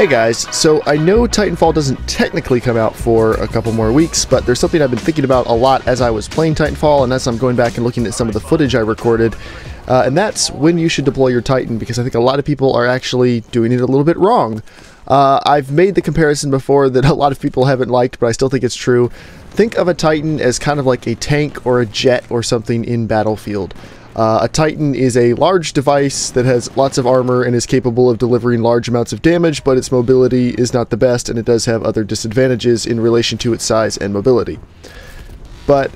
Hey guys, so I know Titanfall doesn't technically come out for a couple more weeks, but there's something I've been thinking about a lot as I was playing Titanfall and as I'm going back and looking at some of the footage I recorded, and that's when you should deploy your Titan, because I think a lot of people are actually doing it a little bit wrong. I've made the comparison before that a lot of people haven't liked, but I still think it's true. Think of a Titan as kind of like a tank or a jet or something in Battlefield. A Titan is a large device that has lots of armor and is capable of delivering large amounts of damage, but its mobility is not the best, and it does have other disadvantages in relation to its size and mobility. But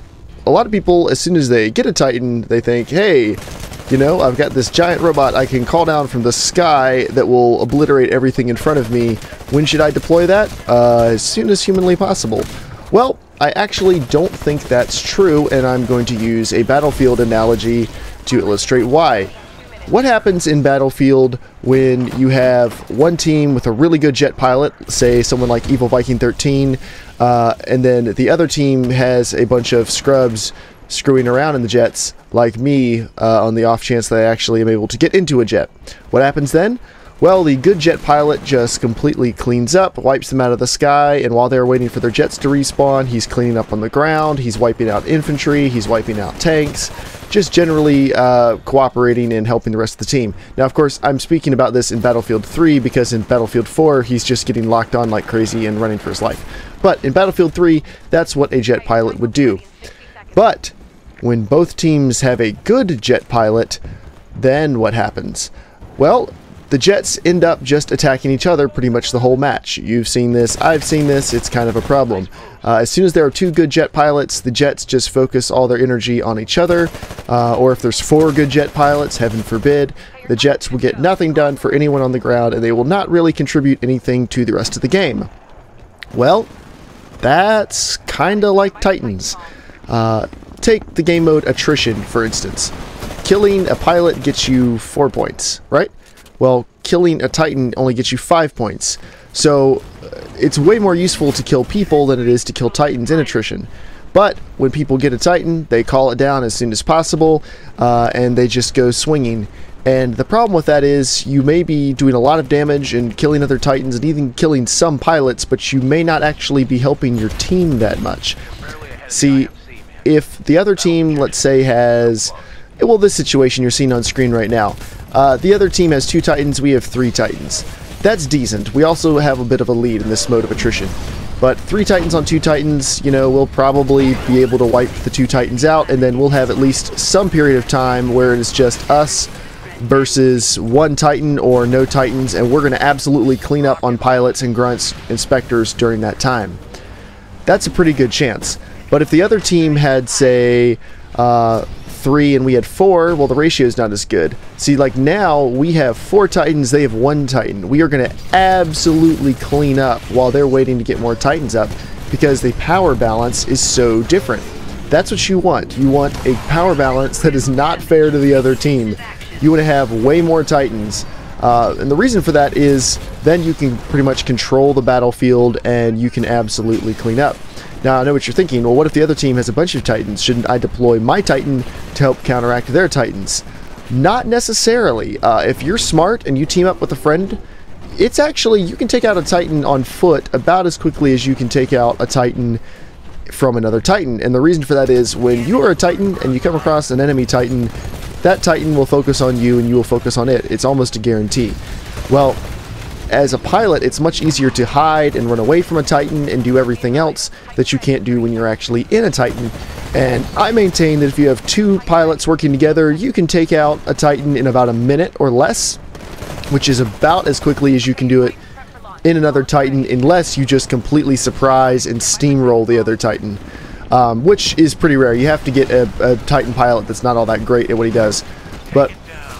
a lot of people, as soon as they get a Titan, they think, hey, you know, I've got this giant robot I can call down from the sky that will obliterate everything in front of me. When should I deploy that? As soon as humanly possible. Well, I actually don't think that's true, and I'm going to use a Battlefield analogy to illustrate why. What happens in Battlefield when you have one team with a really good jet pilot, say someone like Evil Viking 13, and then the other team has a bunch of scrubs screwing around in the jets, like me, on the off chance that I actually am able to get into a jet? What happens then? Well, the good jet pilot just completely cleans up, wipes them out of the sky, and while they're waiting for their jets to respawn, he's cleaning up on the ground, he's wiping out infantry, he's wiping out tanks, just generally cooperating and helping the rest of the team. Now, of course, I'm speaking about this in Battlefield 3, because in Battlefield 4, he's just getting locked on like crazy and running for his life. But in Battlefield 3, that's what a jet pilot would do. But when both teams have a good jet pilot, then what happens? Well, the jets end up just attacking each other pretty much the whole match. You've seen this, I've seen this, it's kind of a problem. As soon as there are two good jet pilots, the jets just focus all their energy on each other, or if there's four good jet pilots, heaven forbid, the jets will get nothing done for anyone on the ground, and they will not really contribute anything to the rest of the game. Well, that's kinda like Titans. Take the game mode attrition, for instance. Killing a pilot gets you 4 points, right? Well, killing a Titan only gets you 5 points. So it's way more useful to kill people than it is to kill Titans in attrition. But when people get a Titan, they call it down as soon as possible, and they just go swinging. And the problem with that is you may be doing a lot of damage and killing other Titans and even killing some pilots, but you may not actually be helping your team that much. See, if the other team, let's say, has, well, this situation you're seeing on screen right now, the other team has 2 Titans, we have 3 Titans. That's decent. We also have a bit of a lead in this mode of attrition. But 3 Titans on 2 Titans, you know, we'll probably be able to wipe the 2 Titans out, and then we'll have at least some period of time where it is just us versus 1 Titan or no Titans, and we're going to absolutely clean up on pilots and grunts and specters during that time. That's a pretty good chance. But if the other team had, say, 3 and we had 4, well, the ratio is not as good. See, like now we have 4 Titans, they have 1 Titan. We are going to absolutely clean up while they're waiting to get more Titans up, because the power balance is so different. That's what you want. You want a power balance that is not fair to the other team. You want to have way more Titans. And the reason for that is then you can pretty much control the battlefield and you can absolutely clean up. Now, I know what you're thinking, well, what if the other team has a bunch of Titans? Shouldn't I deploy my Titan to help counteract their Titans? Not necessarily. If you're smart and you team up with a friend, it's actually, you can take out a Titan on foot about as quickly as you can take out a Titan from another Titan. And the reason for that is when you are a Titan and you come across an enemy Titan, that Titan will focus on you and you will focus on it. It's almost a guarantee. Well, as a pilot, it's much easier to hide and run away from a Titan and do everything else that you can't do when you're actually in a Titan. And I maintain that if you have 2 pilots working together, you can take out a Titan in about a minute or less, which is about as quickly as you can do it in another Titan, unless you just completely surprise and steamroll the other Titan, which is pretty rare. You have to get a Titan pilot that's not all that great at what he does. But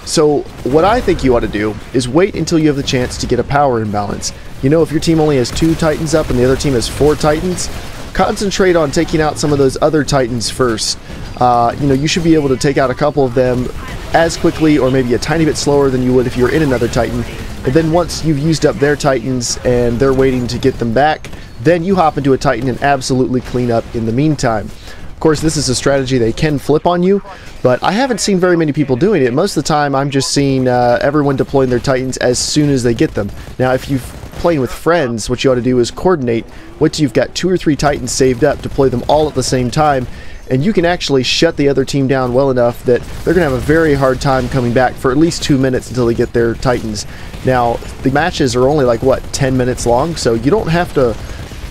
so what I think you ought to do is wait until you have the chance to get a power imbalance. You know, if your team only has 2 Titans up and the other team has 4 Titans, concentrate on taking out some of those other Titans first. You know, you should be able to take out a couple of them as quickly or maybe a tiny bit slower than you would if you were in another Titan. And then once you've used up their Titans and they're waiting to get them back, then you hop into a Titan and absolutely clean up in the meantime. Of course, this is a strategy they can flip on you, but I haven't seen very many people doing it. Most of the time, I'm just seeing everyone deploying their Titans as soon as they get them. Now, if you've playing with friends, what you ought to do is coordinate. Once you've got 2 or 3 Titans saved up, deploy them all at the same time, and you can actually shut the other team down well enough that they're going to have a very hard time coming back for at least 2 minutes until they get their Titans. Now, the matches are only like, what, 10 minutes long, so you don't have to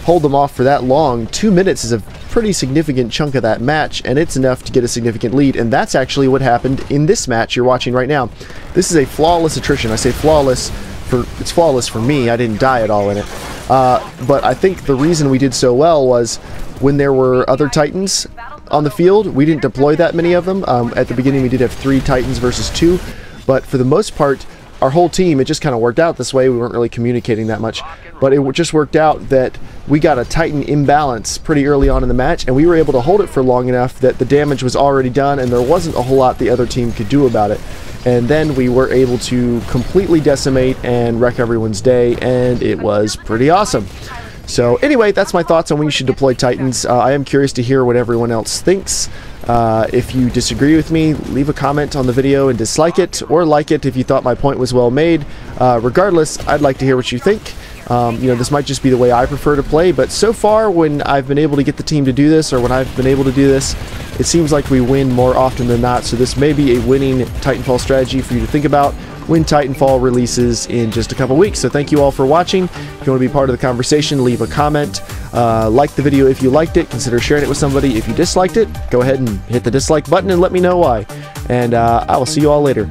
hold them off for that long. 2 minutes is a pretty significant chunk of that match, and it's enough to get a significant lead, and that's actually what happened in this match you're watching right now. This is a flawless attrition. I say flawless for, it's flawless for me. I didn't die at all in it. But I think the reason we did so well was when there were other Titans on the field, we didn't deploy that many of them. At the beginning we did have 3 Titans versus 2, but for the most part, our whole team, it just kind of worked out this way. We weren't really communicating that much, but it just worked out that we got a Titan imbalance pretty early on in the match, and we were able to hold it for long enough that the damage was already done and there wasn't a whole lot the other team could do about it. And then we were able to completely decimate and wreck everyone's day, and it was pretty awesome. So anyway, that's my thoughts on when you should deploy Titans. I am curious to hear what everyone else thinks. If you disagree with me, leave a comment on the video and dislike it, or like it if you thought my point was well made. Regardless, I'd like to hear what you think. You know, this might just be the way I prefer to play, but so far when I've been able to get the team to do this, or when I've been able to do this, it seems like we win more often than not. So this may be a winning Titanfall strategy for you to think about when Titanfall releases in just a couple weeks. So thank you all for watching. If you want to be part of the conversation, leave a comment. Like the video if you liked it. Consider sharing it with somebody. If you disliked it, go ahead and hit the dislike button and let me know why. And I will see you all later.